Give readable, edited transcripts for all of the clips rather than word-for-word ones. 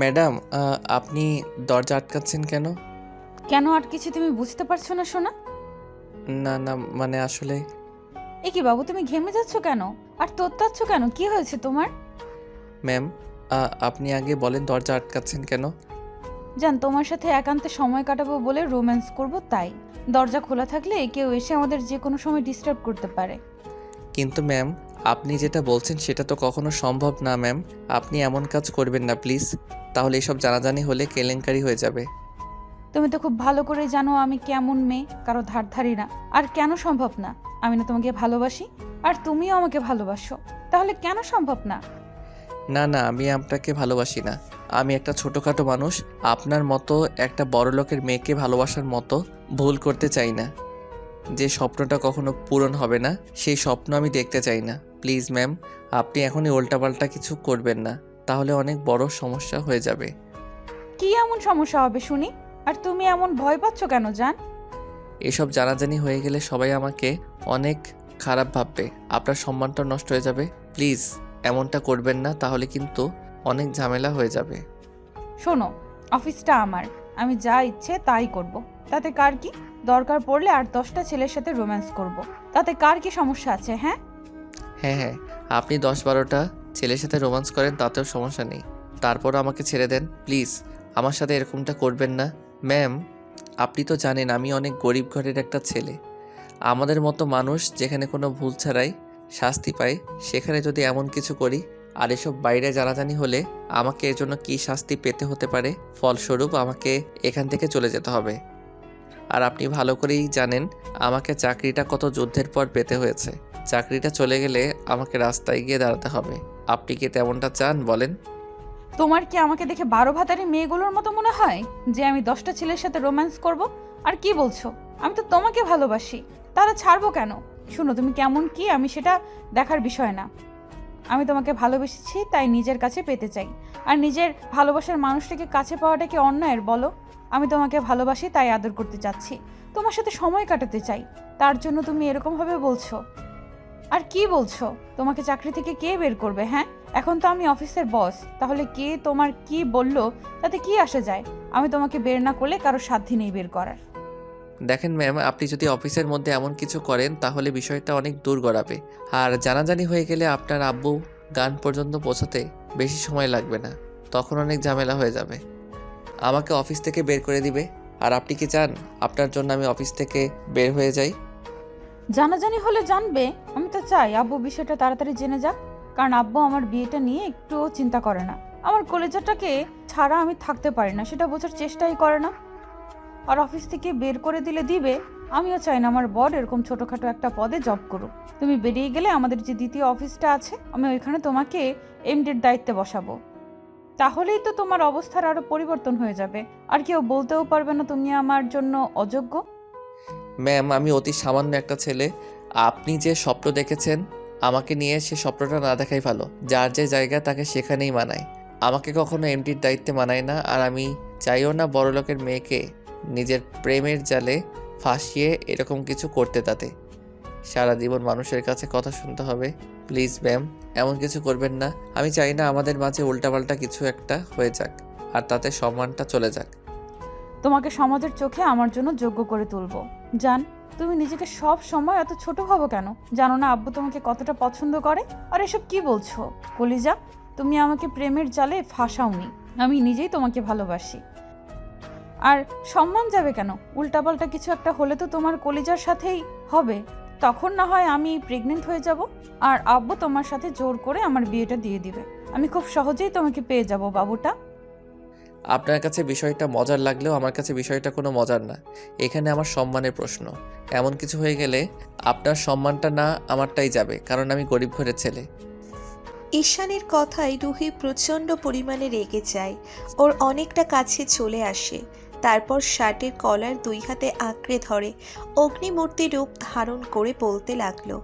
Madam, আপনি দরজা আটকাচ্ছেন কেন? কেন আটকেছি তুমি বুঝতে পারছো না সোনা? না, না, মানে আসলে এ কি বাবু, তুমি ঘেমে যাচ্ছ কেন? আর তোত্তাচ্ছ কেন? কি হয়েছে তোমার? ম্যাম, আপনি আগে বলেন দরজা আটকাচ্ছেন কেন? জান, তোমার সাথে একান্তে সময় কাটাবো বলে রোম্যান্স করব তাই। দরজা খোলা থাকলে কেউ এসে আমাদের যে কোনো সময় ডিস্টার্ব করতে পারে। কিন্তু ম্যাম, আপনি যেটা বলছেন সেটা তো কখনো সম্ভব না ম্যাম। আপনি এমন কাজ করবেন না প্লিজ। তাহলে এসব জানাজানি হলে কেলেঙ্কারি হয়ে যাবে। তুমি তো খুব ভালো করে জানো আমি কেমন মেয়ে, কারো ধার ধারি না। আর কেন সম্ভব না? আমি না তোমাকে ভালোবাসি, আর তুমিও আমাকে ভালোবাসো। তাহলে কেন সম্ভব না? না, না, আমি আপনাকে ভালোবাসি না। আমি একটা ছোটোখাটো মানুষ। আপনার মতো একটা বড়লোকের মেয়েকে ভালোবাসার মতো ভুল করতে চাই না। যে স্বপ্নটা কখনো পূরণ হবে না, সেই স্বপ্ন আমি দেখতে চাই না। প্লিজ ম্যাম, আপনি এখনই উল্টাপাল্টা কিছু করবেন না, তাহলে অনেক বড় সমস্যা হয়ে যাবে। কি এমন সমস্যা হবে শুনি? আর তুমি এমন ভয় পাচ্ছ কেন জান? এসব জানাজানি হয়ে গেলে সবাই আমাকে অনেক খারাপ ভাববে, আপনার সম্মানটা নষ্ট হয়ে যাবে। প্লিজ এমনটা করবেন না, তাহলে কিন্তু অনেক ঝামেলা হয়ে যাবে। শোনো, অফিসটা আমার, আমি যা ইচ্ছে তাই করব। তাতে কার কি? দরকার পড়লে আর 10টা ছেলের সাথে রোম্যান্স করব। তাতে কার কি সমস্যা আছে? হ্যাঁ, হ্যাঁ, হ্যাঁ, আপনি 10-12টা ছেলের সাথে রোম্যান্স করেন, তাতেও সমস্যা নেই। তারপরও আমাকে ছেড়ে দেন প্লিজ। আমার সাথে এরকমটা করবেন না। ম্যাম, আপনি তো জানেন আমি অনেক গরিব ঘরের একটা ছেলে। আমাদের মতো মানুষ যেখানে কোনো ভুল ছাড়াই শাস্তি পায়, সেখানে যদি এমন কিছু করি, আর এসব বাইরে জানাজানি হলে আমাকে এর জন্য কী শাস্তি পেতে হতে পারে, ফলস্বরূপ আমাকে এখান থেকে চলে যেতে হবে। আর আপনি ভালো করেই জানেন আমাকে চাকরিটা কত যুদ্ধের পর পেতে হয়েছে। চাকরিটা চলে গেলে আমাকে রাস্তায় গিয়ে দাঁড়াতে হবে। আপনি কি তেমনটা চান বলেন? তোমার কি আমাকে দেখে 12 ভাতারি মেয়েগুলোর মতো মনে হয় যে আমি 10টা ছেলের সাথে রোম্যান্স করব? আর কি বলছো? আমি তো তোমাকে ভালোবাসি, তারা ছাড়বো কেন? শুনো, তুমি কেমন কি আমি সেটা দেখার বিষয় না। আমি তোমাকে ভালোবেসেছি তাই নিজের কাছে পেতে চাই। আর নিজের ভালোবাসার মানুষটাকে কাছে পাওয়াটা কি অন্যায়ের বলো? আমি তোমাকে ভালোবাসি তাই আদর করতে চাচ্ছি, তোমার সাথে সময় কাটাতে চাই। তার জন্য তুমি এরকমভাবে বলছো? আর কি বলছো? তোমাকে চাকরি থেকে কে বের করবে? হ্যাঁ, এখন তো আমি অফিসের বস, তাহলে কে তোমার কি বললো তাতে কি আসে যায়? আমি তোমাকে বের না করলে কারো সাধ্যি নেই বের করার। দেখেন ম্যাম, আপনি যদি অফিসের মধ্যে এমন কিছু করেন তাহলে বিষয়টা অনেক দূর গড়াবে। আর জানাজানি হয়ে গেলে আপনার আব্বু গান পর্যন্ত পৌঁছাতে বেশি সময় লাগবে না, তখন অনেক ঝামেলা হয়ে যাবে। আমাকে অফিস থেকে বের করে দিবে। আর আপনি কি চান আপনার জন্য আমি অফিস থেকে বের হয়ে যাই? জানাজানি হলে জানবে। আমি তো চাই আব্বু বিষয়টা তাড়াতাড়ি জেনে যাক, কারণ আব্বু আমার বিয়েটা নিয়ে একটুও চিন্তা করে না। আমার কলেজাটাকে ছাড়া আমি থাকতে পারি না, সেটা বোঝার চেষ্টাই করে না। আর অফিস থেকে বের করে দিলে দিবে। আমিও চাই না আমার বর এরকম ছোটখাটো একটা পদে জব করুক। তুমি বেরিয়ে গেলে আমাদের যে দ্বিতীয় অফিসটা আছে, আমি ওইখানে তোমাকে এমডির দায়িত্বে বসাবো। তাহলেই তো তোমার অবস্থার আরো পরিবর্তন হয়ে যাবে, আর কেউ বলতেও পারবে না তুমি আমার জন্য অযোগ্য। ম্যাম, আমি অতি সামান্য একটা ছেলে। আপনি যে স্বপ্ন দেখেছেন আমাকে নিয়ে, সে স্বপ্নটা না দেখাই ভালো। যার যে জায়গা তাকে সেখানেই মানায়। আমাকে কখনো এমডির দায়িত্বে মানায় না। আর আমি চাইও না বড়লোকের মেয়েকে নিজের প্রেমের জালে ফাঁসিয়ে এরকম কিছু করতে, তাতে সারা জীবন মানুষের কাছে কথা শুনতে হবে। প্লিজ ম্যাম, এমন কিছু করবেন না। আমি চাই না আমাদের মাঝে উল্টাপাল্টা কিছু একটা হয়ে যাক, আর তাতে সম্মানটা চলে যাক। তোমাকে সমাজের চোখে আমার জন্য যোগ্য করে তুলবো। জান, তুমি নিজেকে সব সময় এত ছোট ভাবো কেন? জানো না আব্বু তোমাকে কতটা পছন্দ করে? আর এসব কি বলছো কলিজা? তুমি আমাকে প্রেমের জালে ফাঁসাওনি, আমি নিজেই তোমাকে ভালোবাসি। আর সম্মান যাবে কেন? উল্টাপাল্টা কিছু একটা হলে তো তোমার কলিজার সাথেই হবে। তখন না হয় আমি প্রেগনেন্ট হয়ে যাব, আর আব্বু তোমার সাথে জোর করে আমার বিয়েটা দিয়ে দিবে। আমি খুব সহজেই তোমাকে পেয়ে যাব বাবুটা। আপনার কাছে বিষয়টা মজার লাগলেও আমার কাছে বিষয়টা কোনো মজার না। এখানে আমার সম্মানের প্রশ্ন। এমন কিছু হয়ে গেলে আপনার সম্মানটা না আমারটাই যাবে, কারণ আমি গরিব ঘরের ছেলে। ঈশানের কথায় রুহি প্রচণ্ড পরিমাণে রেগে যায়। ওর অনেকটা কাছে চলে আসে, তারপর শার্টের কলার 2 হাতে আঁকড়ে ধরে অগ্নিমূর্তি রূপ ধারণ করে বলতে লাগলো।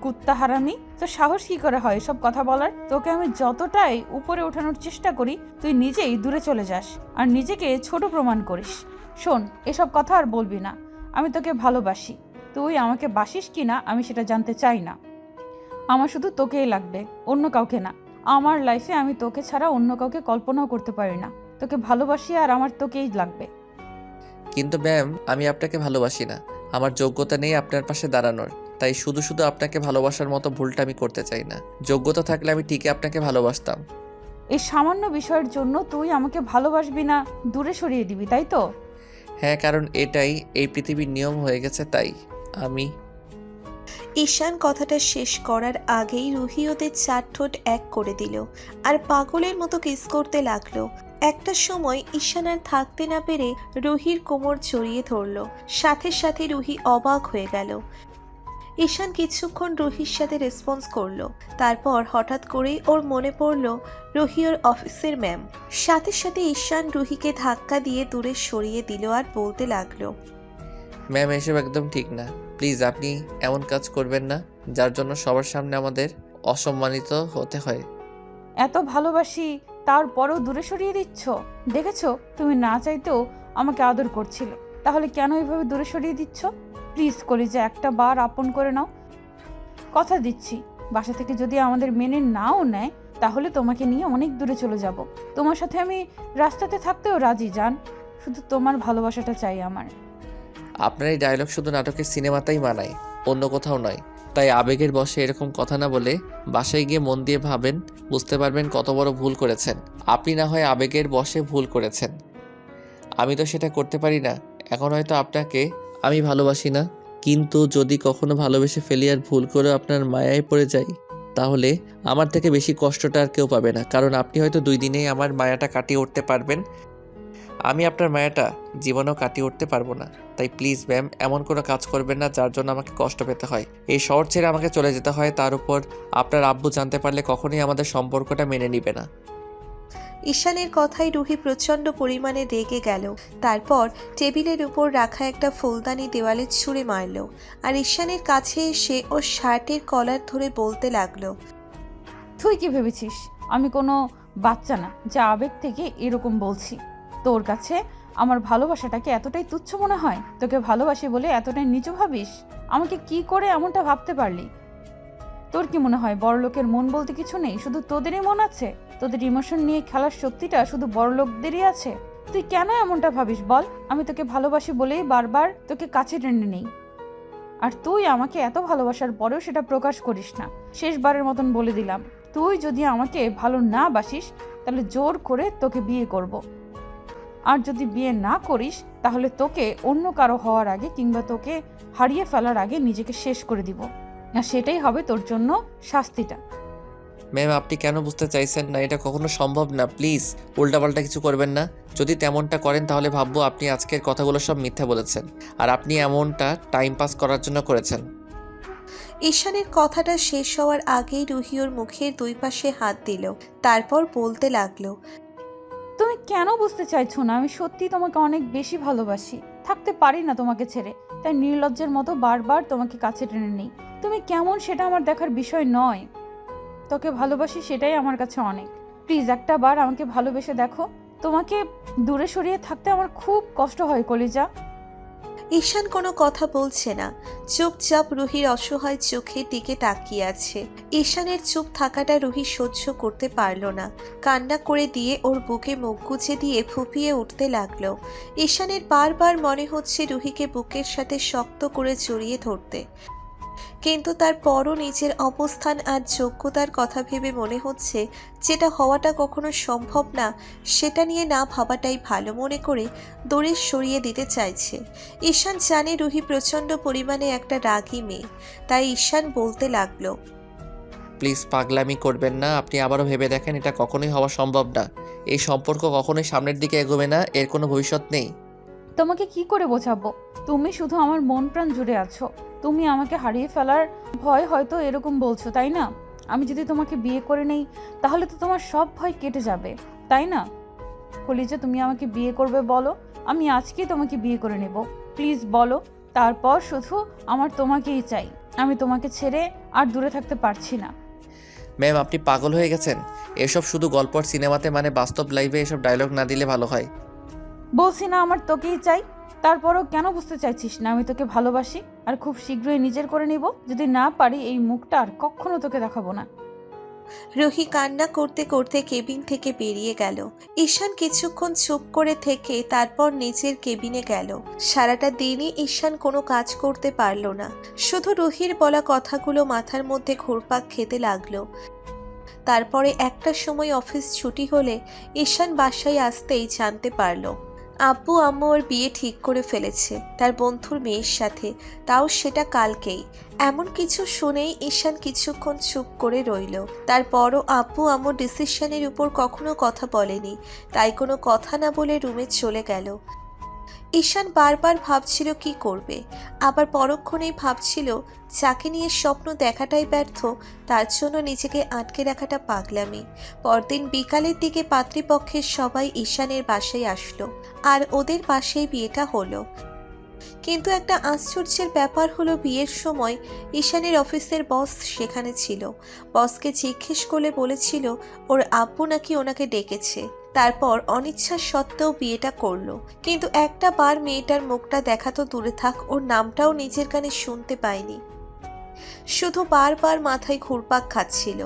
কুত্তা হারামি, তো সাহস কি করে হয় এসব কথা বলার? তোকে আমি যতটাই উপরে ওঠানোর চেষ্টা করি, তুই নিজেই দূরে চলে যাস আর নিজেকে ছোট প্রমাণ করিস। শোন, এসব কথা আর বলবি না। আমি তোকে ভালোবাসি, তুই আমাকে বাসিস কি না আমি সেটা জানতে চাই না। আমার শুধু তোকেই লাগবে, অন্য কাউকে না। আমার লাইফে আমি তোকে ছাড়া অন্য কাউকে কল্পনাও করতে পারি না। তোকে ভালোবাসি আর আমার তোকেই লাগবে। কিন্তু ম্যাম, আমি আপনাকে ভালোবাসি না। আমার যোগ্যতা নেই আপনার পাশে দাঁড়ানোর। তাই শুধু শুধু আপনাকে ভালোবাসার মতো ভুলটা আমি করতে চাই না। যোগ্যতা থাকলে আমি ঠিকই আপনাকে ভালোবাসতাম। এই সামান্য বিষয়ের জন্য তুই আমাকে ভালোবাসবি না, দূরে সরিয়ে দিবি, তাই তো? হ্যাঁ, কারণ এটাই এই পৃথিবীর নিয়ম হয়ে গেছে, তাই আমি। ঈশান কথাটা শেষ করার আগেই রুহি ওদের চার ঠোঁট এক করে দিল আর পাগলের মতো কিস করতে লাগলো। একটা সময় ঈশান আর থাকতে না পেরে রুহির কোমর জড়িয়ে ধরল। সাথে সাথে রুহি অবাক হয়ে গেল। ঈশান কিছুক্ষণ রুহির সাথে রেসপন্স করলো, তারপর হঠাৎ করেই ওর মনে পড়ল রুহি ওর অফিসের ম্যাম। সাথে সাথে ঈশান রুহিকে ধাক্কা দিয়ে দূরে সরিয়ে দিল আর বলতে লাগলো, ম্যাম, এসব একদম ঠিক না। প্লিজ আপনি এমন কাজ করবেন না যার জন্য সবার সামনে আমাদের অসম্মানিত হতে হয়। এত ভালোবাসি তারপরেও দূরে সরিয়ে দিচ্ছ? দেখেছো, তুমি না চাইতেও আমাকে আদর করছিলে, তাহলে কেন এইভাবে দূরে সরিয়ে দিচ্ছ? প্লিজ কলিজা, একটা বার আপন করে নাও। কথা দিচ্ছি, বাসা থেকে যদি আমাদের মেনে নাও নেয় তাহলে তোমাকে নিয়ে অনেক দূরে চলে যাব। তোমার সাথে আমি রাস্তাতে থাকতেও রাজি, জান। শুধু তোমার ভালোবাসাটা চাই আমার। আপনার এই ডায়লগ শুধু নাটকের সিনেমাতেই মানায়, অন্য কোথাও নয়। তাই আবেগের বশে এরকম কথা না বলে বাসায় গিয়ে মন দিয়ে ভাবেন, বুঝতে পারবেন কত বড় ভুল করেছেন। আপনি না হয় আবেগের বশে ভুল করেছেন, আমি তো সেটা করতে পারি না। এখন হয়তো আপনাকে আমি ভালোবাসি না, কিন্তু যদি কখনো ভালোবেসে ফেলি আর ভুল করে আপনার মায়ায় পড়ে যাই, তাহলে আমার থেকে বেশি কষ্টটা আর কেউ পাবে না। কারণ আপনি হয়তো 2 দিনেই আমার মায়াটা কাটিয়ে উঠতে পারবেন, আমি আপনার মায়াটা জীবনেও কাটিয়ে উঠতে পারবো না। তাই প্লিজ ম্যাম, এমন কোনো কাজ করবেন না যার জন্য আমাকে কষ্ট পেতে হয়, এই শহর ছেড়ে আমাকে চলে যেতে হয়। তার উপর আপনার আব্বু জানতে পারলে কখনোই আমাদের সম্পর্কটা মেনে নিবে না। ঈশানের কথায় রুহি প্রচণ্ড পরিমাণে রেগে গেল। তারপর টেবিলের উপর রাখা একটা ফুলদানি দেওয়ালে ছুঁড়ে মারল আর ঈশানের কাছে এসে ওর শার্টের কলার ধরে বলতে লাগলো, তুই কি ভেবেছিস আমি কোনো বাচ্চা না যা আবেগ থেকে এরকম বলছি? তোর কাছে আমার ভালোবাসাটাকে এতটাই তুচ্ছ মনে হয়? তোকে ভালোবাসি বলে এতটাই নিচু ভাবিস? আমাকে কি করে এমনটা ভাবতে পারলি? তোর কি মনে হয় বড়লোকের মন বলতে কিছু নেই? শুধু তোদেরই মন আছে? তোদের ইমোশন নিয়ে খেলার শক্তিটা শুধু বড়লোকদেরই আছে? তুই কেন এমনটা ভাবিস বল? আমি তোকে ভালোবাসি বলেই বারবার তোকে কাছে টেনে নেই, আর তুই আমাকে এত ভালোবাসার পরেও সেটা প্রকাশ করিস না। শেষবারের মতন বলে দিলাম, তুই যদি আমাকে ভালো না বাসিস তাহলে জোর করে তোকে বিয়ে করব। আর যদি বিয়ে না করিস তাহলে তোকে অন্য কারো হওয়ার আগে কিংবা তোকে হারিয়ে ফেলার আগে নিজেকে শেষ করে দিব। আর সেটাই হবে তোর জন্য শাস্তিটা। ম্যাম, আপনি কেন বুঝতে চাইছেন না? এটা কখনো সম্ভব না। প্লিজ উল্টাপাল্টা কিছু করবেন না। যদি তেমনটা করেন তাহলে ভাববো আপনি আজকের কথাগুলো সব মিথ্যা বলেছেন, আর আপনি এমনটা টাইম পাস করার জন্য করেছেন। ঈশানের কথাটা শেষ হওয়ার আগেই রুহি ওর মুখের দুই পাশে হাত দিল, তারপর বলতে লাগলো, তুমি কেন বুঝতে চাইছো না? আমি সত্যি তোমাকে অনেক বেশি ভালোবাসি, থাকতে পারি না তোমাকে ছেড়ে। তাই নির্লজ্জের মতো বারবার তোমাকে কাছে টেনে নিই। তুমি কেমন সেটা আমার দেখার বিষয় নয়। তোকে ভালোবাসি সেটাই আমার কাছে অনেক। প্লিজ একটা বার আমাকে ভালোবেসে দেখো। তোমাকে দূরে সরিয়ে থাকতে আমার খুব কষ্ট হয় কলিজা। ঈশান কোনো কথা বলছে না, চুপচাপ রুহির অসহায় চোখের দিকে তাকিয়ে আছে। ঈশানের চুপ থাকাটা রুহি সহ্য করতে পারল না, কান্না করে দিয়ে ওর বুকে মুখ গুজে দিয়ে ফুপিয়ে উঠতে লাগলো। ঈশানের বারবার মনে হচ্ছে রুহিকে বুকের সাথে শক্ত করে জড়িয়ে ধরতে, কিন্তু তারপরও নিজের অবস্থান আর যোগ্যতার কথা ভেবে মনে হচ্ছে যেটা হওয়াটা কখনো সম্ভব না সেটা নিয়ে না ভাবাটাই ভালো মনে করে দূরে সরিয়ে দিতে চাইছে। ঈশান জানে রুহি প্রচণ্ড পরিমাণে একটা রাগী মেয়ে, তাই ঈশান বলতে লাগলো, প্লিজ পাগলামি করবেন না। আপনি আবারও ভেবে দেখেন, এটা কখনোই হওয়া সম্ভব না। এই সম্পর্ক কখনোই সামনের দিকে এগোবে না, এর কোনো ভবিষ্যৎ নেই। তোমাকে কি করে বোঝাবো? তুমি শুধু আমার মন প্রাণ জুড়ে আছো। তুমি আমাকে হারিয়ে ফেলার ভয় হয়তো এরকম বলছো, তাই না? আমি যদি তোমাকে বিয়ে করে নেই তাহলে তো তোমার সব ভয় কেটে যাবে, তাই না? কলিজা, তুমি আমাকে বিয়ে করবে বলো, আমি আজকেই তোমাকে বিয়ে করে নেব। প্লিজ বলো। তারপর শুধু আমার তোমাকেই চাই। আমি তোমাকে ছেড়ে আর দূরে থাকতে পারছি না। ম্যাম, আপনি পাগল হয়ে গেছেন। এসব শুধু গল্প আর সিনেমাতে, মানে বাস্তব লাইফে এসব ডায়লগ না দিলে ভালো হয়। বলছি না আমার তোকেই চাই? তারপরও কেন বুঝতে চাইছিস না আমি তোকে ভালোবাসি আর খুব শীঘ্রই নিজের করে নিব? যদি না পারি এই মুখটা আর কখনো তোকে দেখাবো না। রুহি কান্না করতে করতে কেবিন থেকে বেরিয়ে গেল। ঈশান কিছুক্ষণ চুপ করে থেকে তারপর নিচের কেবিনে গেল। সারাটা দিনই ঈশান কোনো কাজ করতে পারল না, শুধু রুহির বলা কথাগুলো মাথার মধ্যে ঘুরপাক খেতে লাগলো। তারপরে একটা সময় অফিস ছুটি হলে ঈশান বাসায় আসতেই জানতে পারল আব্বু আম্মু ওর বিয়ে ঠিক করে ফেলেছে তার বন্ধুর মেয়ের সাথে, তাও সেটা কালকেই। এমন কিছু শুনেই ঈশান কিছুক্ষণ চুপ করে রইল। তারপরও আব্বু আম্মু ডিসিশনের উপর কখনো কথা বলেনি, তাই কোনো কথা না বলে রুমে চলে গেল। ঈশান বারবার ভাবছিল কি করবে, আবার পরক্ষণেই ভাবছিল যাকে নিয়ে স্বপ্ন দেখাটাই ব্যর্থ, তার জন্য নিজেকে আটকে রাখাটা পাগলামি। পরদিন বিকালের দিকে পাত্রীপক্ষের সবাই ঈশানের বাসায় আসলো, আর ওদের বাসায় বিয়েটা হলো। কিন্তু একটা আশ্চর্যের ব্যাপার হলো, বিয়ের সময় ঈশানের অফিসের বস সেখানে ছিল। বসকে জিজ্ঞেস করলে বলেছিল ওর আব্বু নাকি ওনাকে ডেকেছে, তারপর অনিচ্ছা সত্ত্বেও বিয়েটা করলো। কিন্তু একটা বার মেয়েটার মুখটা দেখা তো দূরে থাক, ওর নামটাও নিজের কানে শুনতে পায়নি। শুধু বারবার মাথায় ঘুরপাক খাচ্ছিল।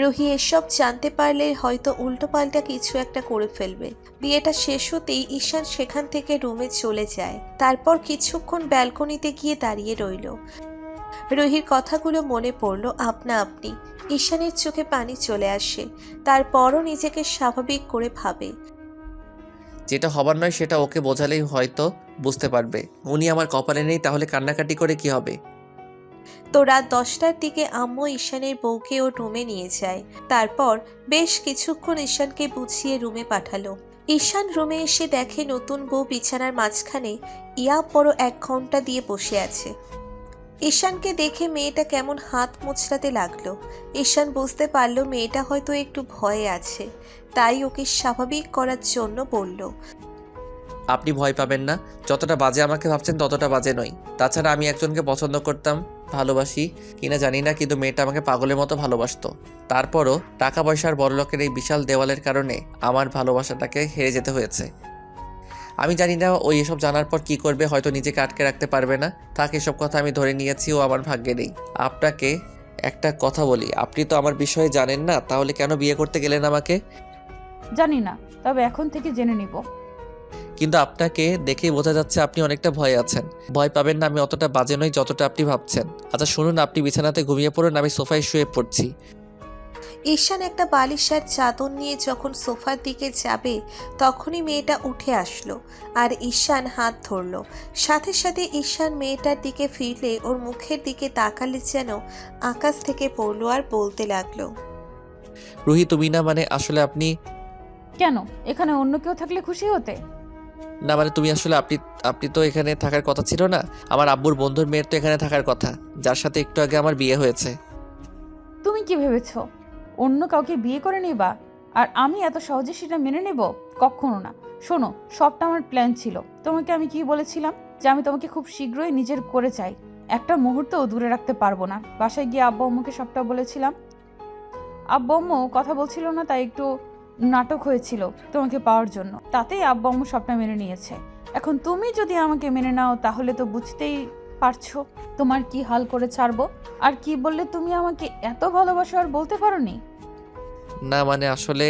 রুহি এসব জানতে পারলে হয়তো উল্টোপাল্টা কিছু একটা করে ফেলবে। বিয়েটা শেষ হতেই ঈশান সেখান থেকে রুমে চলে যায়। তারপর কিছুক্ষণ ব্যালকনিতে গিয়ে দাঁড়িয়ে রইল। রুহির কথাগুলো মনে পড়ল আপনা আপনি। ঈশানের চোখে পানি চলে আসে, তারপরও নিজেকে স্বাভাবিক করে ভাবে। যেটা হবার নয় সেটা ওকে বোঝালেই হয়তো বুঝতে পারবে। উনি আমার কপালে নেই, তাহলে কান্নাকাটি করে কি হবে? তো রাত 10টার দিকে আম্মু ঈশানের বউকে ওর রুমে নিয়ে যায়। তারপর বেশ কিছুক্ষণ ঈশানকে বুঝিয়ে রুমে পাঠালো। ঈশান রুমে এসে দেখে নতুন বউ বিছানার মাঝখানে ইয়া বড় 1 ঘন্টা দিয়ে বসে আছে। ঈশানকে দেখে মেয়েটা কেমন হাত মোচড়াতে লাগলো। ঈশান বুঝতে পারল মেয়েটা হয়তো একটু ভয়ে আছে, তাই ওকে স্বাভাবিক করার জন্য বলল, আপনি ভয় পাবেন না, যতটা বাজে আমাকে ভাবছেন ততটা বাজে নই। তাছাড়া আমি একজনকে পছন্দ করতাম, ভালোবাসি কিনা জানি না, কিন্তু মেয়েটা আমাকে পাগলের মতো ভালোবাসতো। তারপরও টাকা পয়সার বড়লোকের এই বিশাল দেওয়ালের কারণে আমার ভালোবাসাটাকে হেরে যেতে হয়েছে। আমি জানি না ওই এসব জানার পর কি করবে, হয়তো নিজেকে আটকে রাখতে পারবে না। থাক, এসব কথা আমি ধরে নিয়েছি, ও আমার ভাগ্যে নেই। আপনাকে একটা কথা বলি, আপনি তো আমার বিষয়ে জানেন না, তাহলে কেন বিয়ে করতে গেলেন আমাকে? জানি না, তবে এখন থেকে জেনে নিব। কিন্তু আপনাকে দেখেই বোঝা যাচ্ছে আপনি অনেকটা ভয়ে আছেন। ভয় পাবেন না, আমি অতটা বাজে নই যতটা আপনি ভাবছেন। আচ্ছা শুনুন, আপনি বিছানাতে ঘুমিয়ে পড়ুন, আমি সোফায় শুয়ে পড়ছি। ঈশান একটা বালিশ আর চাদর নিয়ে যখন সোফার দিকে যাবে তখনই মেয়েটা উঠে আসলো আর ঈশান হাত ধরল। সাথে সাথে ঈশান মেয়েটার দিকে ফিরলে ওর মুখের দিকে তাকালে যেন আকাশ থেকে পড়লো আর বলতে লাগলো, রুহি তুমি না, মানে আসলে আপনি কেন? এখানে অন্য কেউ থাকলে খুশি হতে। না, মানে তুমি আসলে আপনি তো এখানে থাকার কথা ছিল না। আমার আব্বুর বন্ধুর মেয়ের তো এখানে থাকার কথা, যার সাথে একটু আগে আমার বিয়ে হয়েছে। তুমি কি ভেবেছো অন্য কাউকে বিয়ে করে নেবা আর আমি এত সহজে সেটা মেনে নেব? কখনো না। শোনো, সবটা আমার প্ল্যান ছিল। তোমাকে আমি কি বলেছিলাম? যে আমি তোমাকে খুব শীঘ্রই নিজের করে চাই, একটা মুহূর্তও দূরে রাখতে পারবো না। বাসায় গিয়ে আব্বু আম্মুকে সবটা বলেছিলাম। আব্বু আম্মু কথা বলছিল না, তাই একটু নাটক হয়েছিল তোমাকে পাওয়ার জন্য, তাতেই আব্বু আম্মু সবটা মেনে নিয়েছে। এখন তুমি যদি আমাকে মেনে নাও তাহলে তো বুঝতেই পারছো তোমার কি হাল করে ছাড়বো। আর কি বললে তুমি আমাকে এত ভালোবাসো আর বলতে পারোনি? না মানে আসলে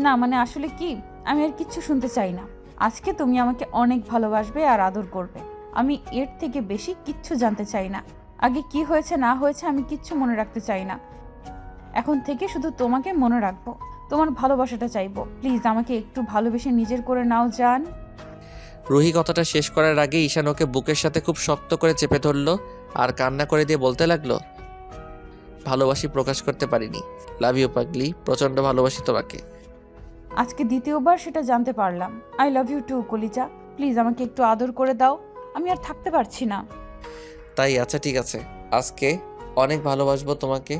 না মানে আসলে কি? আমি আর কিচ্ছু শুনতে চাই না। আজকে তুমি আমাকে অনেক ভালোবাসবে আর আদর করবে, আমি এর থেকে বেশি কিচ্ছু জানতে চাই না। আগে কি হয়েছে না হয়েছে আমি কিচ্ছু মনে রাখতে চাই না। এখন থেকে শুধু তোমাকে মনে রাখবো, তোমার ভালোবাসাটা চাইবো। প্লিজ আমাকে একটু ভালোবেসে নিজের করে নাও জান। রুহি কথাটা শেষ করার আগে ঈশান ওকে বুকের সাথে খুব শক্ত করে চেপে ধরলো আর কান্না করে দিয়ে বলতে লাগলো, ভালোবাসি প্রকাশ করতে পারিনি, লাভ ইউ পাগলি, প্রচণ্ড ভালোবাসি তোমাকে। আজকে দ্বিতীয়বার সেটা জানতে পারলাম। আই লাভ ইউ টু কলিজা। প্লিজ আমাকে একটু আদর করে দাও, আমি আর থাকতে পারছি না। তাই আচ্ছা ঠিক আছে, আজকে অনেক ভালোবাসবো তোমাকে।